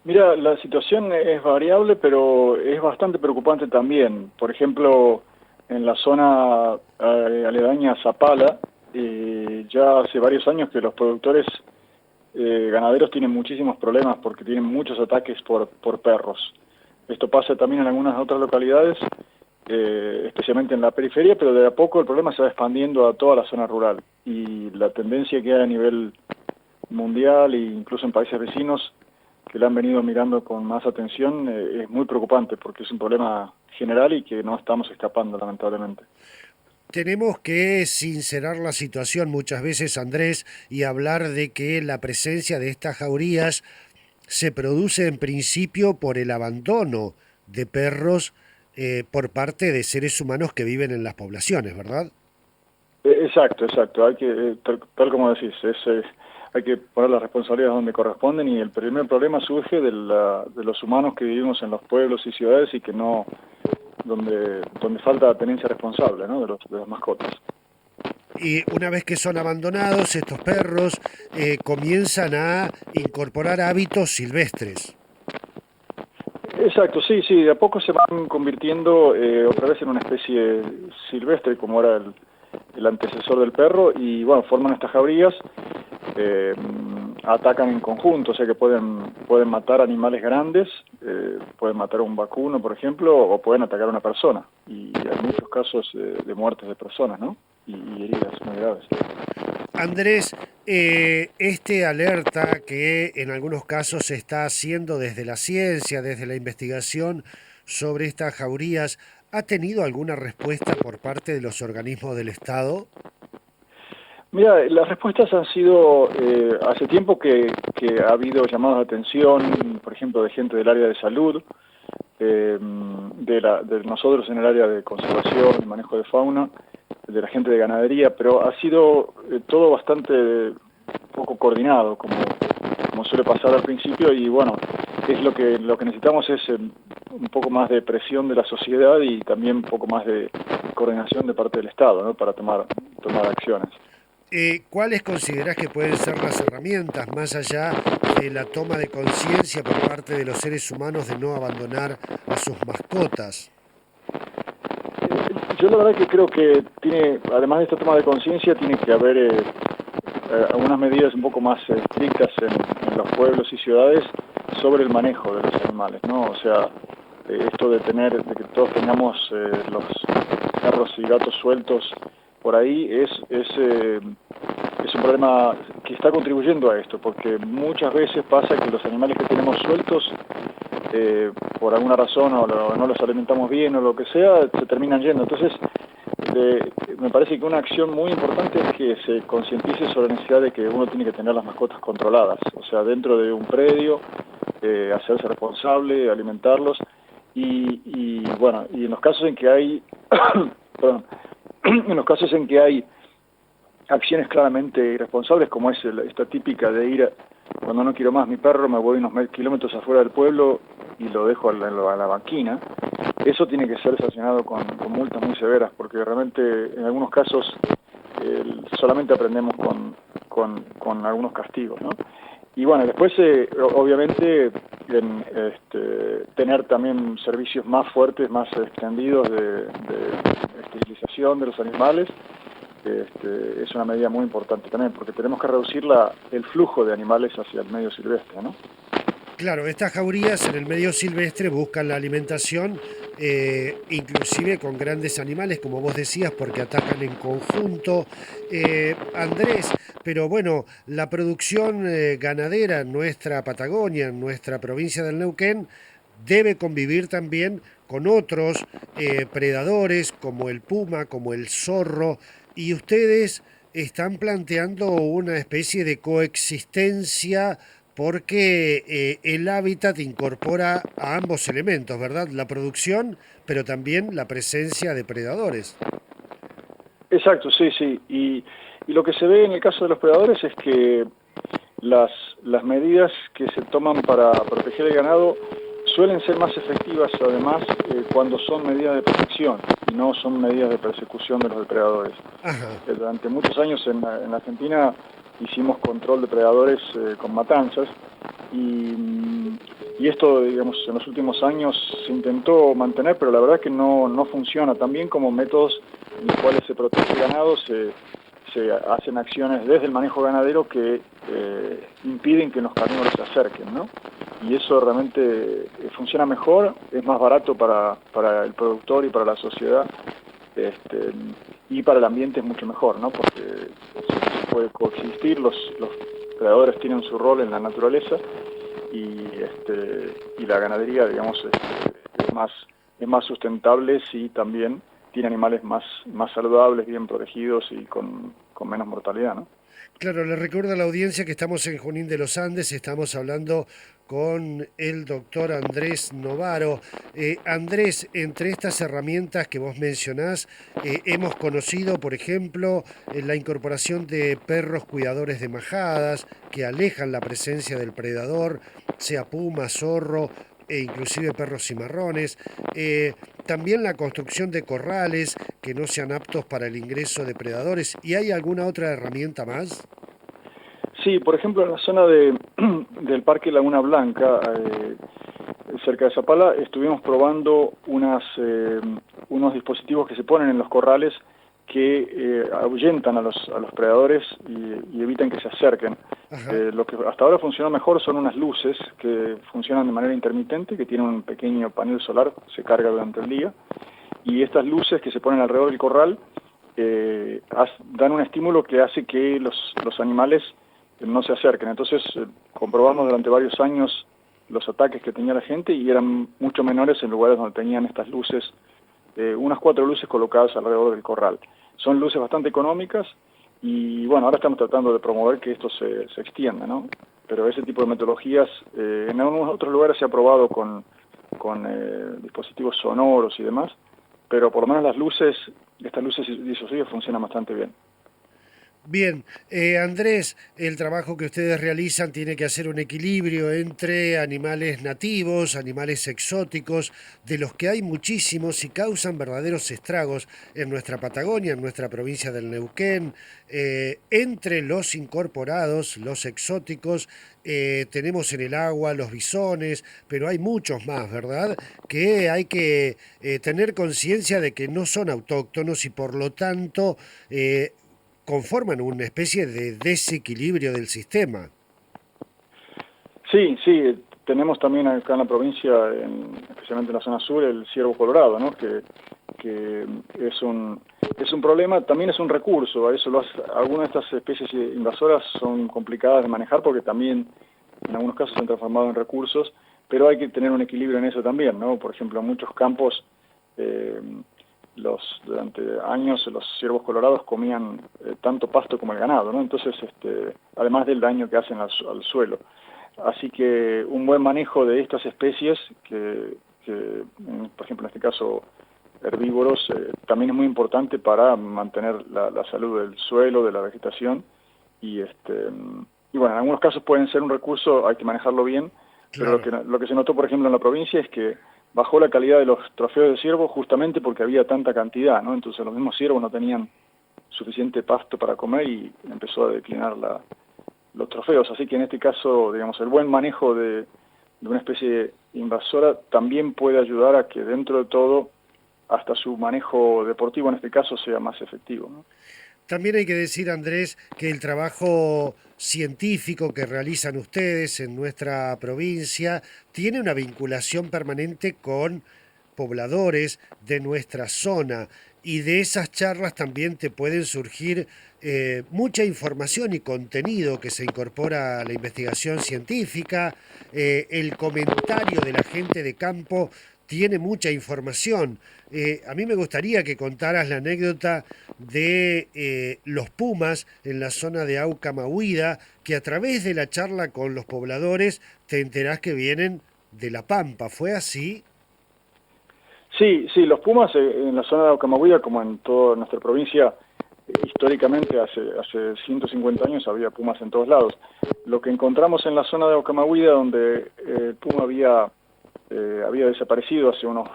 Mira, la situación es variable, pero es bastante preocupante también. Por ejemplo, en la zona aledaña a Zapala, ya hace varios años que los productores ganaderos tienen muchísimos problemas porque tienen muchos ataques por perros. Esto pasa también en algunas otras localidades, especialmente en la periferia, pero de a poco el problema se va expandiendo a toda la zona rural. Y la tendencia que hay a nivel mundial e incluso en países vecinos que la han venido mirando con más atención, es muy preocupante porque es un problema general y que no estamos escapando, lamentablemente. Tenemos que sincerar la situación muchas veces, Andrés, y hablar de que la presencia de estas jaurías se produce en principio por el abandono de perros por parte de seres humanos que viven en las poblaciones, ¿verdad? Exacto, exacto. Hay que, tal como decís, hay que poner las responsabilidades donde corresponden y el primer problema surge de los humanos que vivimos en los pueblos y ciudades y que no, donde falta tenencia responsable, ¿no? De las mascotas. Y una vez que son abandonados, estos perros comienzan a incorporar hábitos silvestres. Exacto, sí, sí, de a poco se van convirtiendo otra vez en una especie silvestre, como era el antecesor del perro, y bueno, forman estas jaurías, eh, atacan en conjunto, o sea que pueden matar animales grandes, pueden matar a un vacuno, por ejemplo, o pueden atacar a una persona, y hay muchos casos de muertes de personas, ¿no? Y heridas muy graves. Andrés, este alerta que en algunos casos se está haciendo desde la ciencia, desde la investigación sobre estas jaurías, ¿ha tenido alguna respuesta por parte de los organismos del Estado? Mira, las respuestas han sido, hace tiempo que ha habido llamados de atención, por ejemplo, de gente del área de salud, de nosotros en el área de conservación y manejo de fauna, de la gente de ganadería, pero ha sido todo bastante poco coordinado, como suele pasar al principio, y bueno, es lo que necesitamos es un poco más de presión de la sociedad y también un poco más de coordinación de parte del Estado, ¿no? Para tomar acciones. ¿Cuáles considerás que pueden ser las herramientas más allá de la toma de conciencia por parte de los seres humanos de no abandonar a sus mascotas? Yo la verdad que creo que además de esta toma de conciencia, tiene que haber algunas medidas un poco más estrictas en los pueblos y ciudades sobre el manejo de los animales, ¿no? O sea, esto de que todos tengamos los perros y gatos sueltos por ahí es un problema que está contribuyendo a esto, porque muchas veces pasa que los animales que tenemos sueltos por alguna razón no los alimentamos bien o lo que sea, se terminan yendo. Entonces, me parece que una acción muy importante es que se concientice sobre la necesidad de que uno tiene que tener las mascotas controladas, o sea, dentro de un predio, hacerse responsable, alimentarlos, bueno, y en los casos en que hay, perdón, en los casos en que hay acciones claramente irresponsables, como es esta típica de ir, cuando no quiero más mi perro, me voy unos kilómetros afuera del pueblo y lo dejo a la banquina, eso tiene que ser sancionado con multas muy severas, porque realmente en algunos casos solamente aprendemos con algunos castigos, ¿no? Y bueno, después obviamente tener también servicios más fuertes, más extendidos de esterilización de los animales, es una medida muy importante también, porque tenemos que reducir el flujo de animales hacia el medio silvestre, ¿no? Claro, estas jaurías en el medio silvestre buscan la alimentación, inclusive con grandes animales, como vos decías, porque atacan en conjunto. Andrés, pero bueno, la producción ganadera en nuestra Patagonia, en nuestra provincia del Neuquén, debe convivir también con otros predadores como el puma, como el zorro, y ustedes están planteando una especie de coexistencia porque el hábitat incorpora a ambos elementos, ¿verdad? La producción, pero también la presencia de predadores. Exacto, sí, sí. Y lo que se ve en el caso de los predadores es que las, las medidas que se toman para proteger el ganado suelen ser más efectivas, además, cuando son medidas de protección y no son medidas de persecución de los depredadores. Ajá. Durante muchos años en Argentina hicimos control de predadores con matanzas y, y esto, digamos, en los últimos años se intentó mantener, pero la verdad es que no funciona. También como métodos en los cuales se protege el ganado, se hacen acciones desde el manejo ganadero que impiden que los carnívoros se acerquen, ¿no? Y eso realmente funciona mejor, es más barato para el productor y para la sociedad, y para el ambiente es mucho mejor, ¿no? Porque se puede coexistir, los predadores tienen su rol en la naturaleza y la ganadería, digamos, es más sustentable si también tiene animales más saludables, bien protegidos y con menos mortalidad, ¿no? Claro, le recuerdo a la audiencia que estamos en Junín de los Andes, estamos hablando con el doctor Andrés Novaro. Andrés, entre estas herramientas que vos mencionás, hemos conocido, por ejemplo, la incorporación de perros cuidadores de majadas que alejan la presencia del predador, sea puma, zorro e inclusive perros cimarrones. También la construcción de corrales que no sean aptos para el ingreso de predadores. ¿Y hay alguna otra herramienta más? Sí, por ejemplo, en la zona del Parque Laguna Blanca, cerca de Zapala, estuvimos probando unos dispositivos que se ponen en los corrales que ahuyentan a los predadores y evitan que se acerquen. Lo que hasta ahora funcionó mejor son unas luces que funcionan de manera intermitente, que tienen un pequeño panel solar, se carga durante el día, y estas luces que se ponen alrededor del corral dan un estímulo que hace que los animales no se acerquen. Entonces comprobamos durante varios años los ataques que tenía la gente y eran mucho menores en lugares donde tenían estas luces, unas 4 luces colocadas alrededor del corral. Son luces bastante económicas y bueno, ahora estamos tratando de promover que esto se extienda, ¿no? Pero ese tipo de metodologías en algunos otros lugares se ha probado con dispositivos sonoros y demás, pero por lo menos estas luces disuasivas funcionan bastante bien. Bien, Andrés, el trabajo que ustedes realizan tiene que hacer un equilibrio entre animales nativos, animales exóticos, de los que hay muchísimos y causan verdaderos estragos en nuestra Patagonia, en nuestra provincia del Neuquén, entre los incorporados, los exóticos, tenemos en el agua los bisones, pero hay muchos más, ¿verdad? Que hay que tener conciencia de que no son autóctonos y por lo tanto conforman una especie de desequilibrio del sistema. Sí, tenemos también acá en la provincia, especialmente en la zona sur, el ciervo colorado, ¿no? Que es un problema, también es un recurso. Algunas de estas especies invasoras son complicadas de manejar porque también en algunos casos se han transformado en recursos, pero hay que tener un equilibrio en eso también, ¿no? Por ejemplo, en muchos campos durante años los ciervos colorados comían tanto pasto como el ganado, ¿no? Entonces, además del daño que hacen al suelo. Así que un buen manejo de estas especies, por ejemplo en este caso herbívoros, también es muy importante para mantener la salud del suelo, de la vegetación, y bueno, en algunos casos pueden ser un recurso, hay que manejarlo bien, claro. Pero lo que se notó, por ejemplo, en la provincia es que bajó la calidad de los trofeos de ciervo justamente porque había tanta cantidad, ¿no? Entonces los mismos ciervos no tenían suficiente pasto para comer y empezó a declinar los trofeos. Así que en este caso, digamos, el buen manejo de una especie invasora también puede ayudar a que dentro de todo, hasta su manejo deportivo en este caso, sea más efectivo, ¿no? También hay que decir, Andrés, que el trabajo científico que realizan ustedes en nuestra provincia tiene una vinculación permanente con pobladores de nuestra zona y de esas charlas también te pueden surgir mucha información y contenido que se incorpora a la investigación científica, el comentario de la gente de campo tiene mucha información. A mí me gustaría que contaras la anécdota de los pumas en la zona de Aucamahuida, que a través de la charla con los pobladores te enterás que vienen de La Pampa. ¿Fue así? Sí, los pumas en la zona de Aucamahuida, como en toda nuestra provincia, históricamente hace 150 años había pumas en todos lados. Lo que encontramos en la zona de Aucamahuida, donde el puma había desaparecido hace unos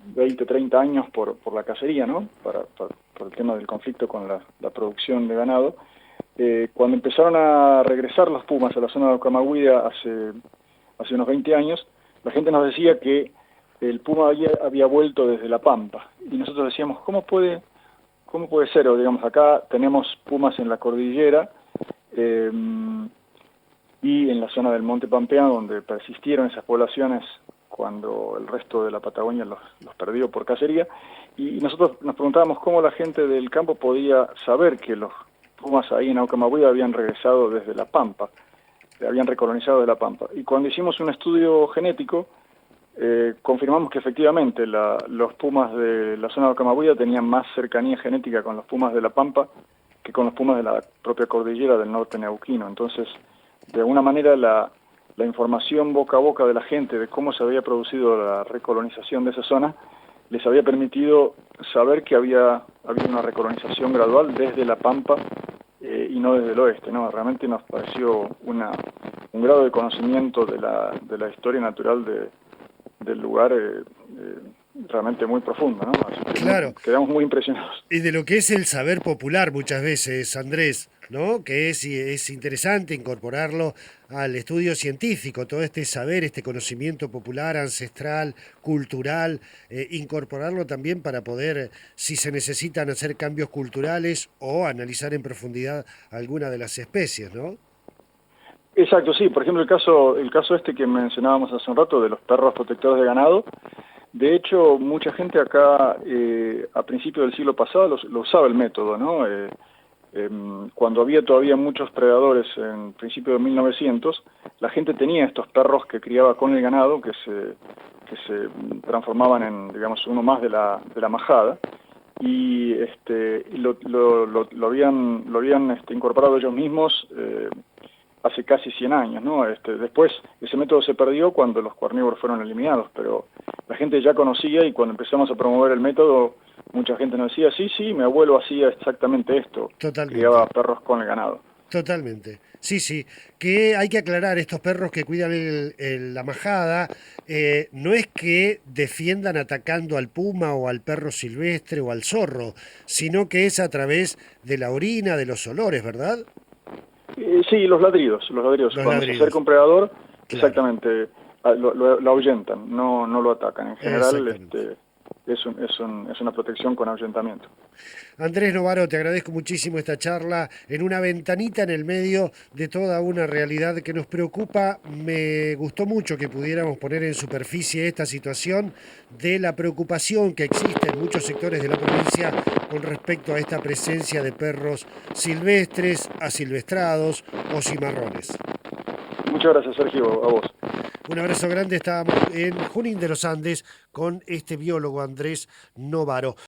20, 30 años por la cacería, ¿no? Por el tema del conflicto con la producción de ganado. Cuando empezaron a regresar los pumas a la zona de Aucamahuida hace hace unos 20 años, la gente nos decía que el puma había vuelto desde la Pampa. Y nosotros decíamos, cómo puede ser? O digamos, acá tenemos pumas en la cordillera y en la zona del Monte Pampeano, donde persistieron esas poblaciones cuando el resto de la Patagonia los perdió por cacería. Y nosotros nos preguntábamos cómo la gente del campo podía saber que los pumas ahí en Aucamabuida habían regresado desde la Pampa, habían recolonizado de la Pampa. Y cuando hicimos un estudio genético, confirmamos que efectivamente los pumas de la zona de Aucamabuida tenían más cercanía genética con los pumas de la Pampa que con los pumas de la propia cordillera del norte neuquino. Entonces, de alguna manera, la información boca a boca de la gente de cómo se había producido la recolonización de esa zona les había permitido saber que había habido una recolonización gradual desde la Pampa y no desde el oeste, ¿no? Realmente nos pareció un grado de conocimiento de la historia natural del lugar realmente muy profundo, ¿no? Así que Claro. quedamos muy impresionados. Y de lo que es el saber popular muchas veces, Andrés, ¿no? Que es interesante incorporarlo al estudio científico, todo este saber, este conocimiento popular, ancestral, cultural, incorporarlo también para poder, si se necesitan hacer cambios culturales o analizar en profundidad alguna de las especies, ¿no? Exacto, sí. Por ejemplo, el caso este que mencionábamos hace un rato de los perros protectores de ganado. De hecho, mucha gente acá a principios del siglo pasado lo usaba el método, ¿no? Cuando había todavía muchos predadores en principio de 1900, la gente tenía estos perros que criaba con el ganado, que se transformaban en, digamos, uno más de la majada, y lo habían incorporado ellos mismos hace casi 100 años, ¿no? Después ese método se perdió cuando los carnívoros fueron eliminados, pero la gente ya conocía y cuando empezamos a promover el método, mucha gente nos decía, sí, mi abuelo hacía exactamente esto, Totalmente. criaba perros con el ganado. Totalmente. Sí, que hay que aclarar, estos perros que cuidan la majada, no es que defiendan atacando al puma o al perro silvestre o al zorro, sino que es a través de la orina, de los olores, ¿verdad? Sí, los ladridos. Los Cuando se ladridos. acerca un predador, Claro, exactamente, lo ahuyentan, no lo atacan. En general, exactamente. es una protección con ahuyentamiento. Andrés Novaro, te agradezco muchísimo esta charla en una ventanita en el medio de toda una realidad que nos preocupa. Me gustó mucho que pudiéramos poner en superficie esta situación de la preocupación que existe en muchos sectores de la provincia con respecto a esta presencia de perros silvestres, asilvestrados o cimarrones. Muchas gracias, Sergio, a vos. Un abrazo grande, estábamos en Junín de los Andes con este biólogo Andrés Novaro.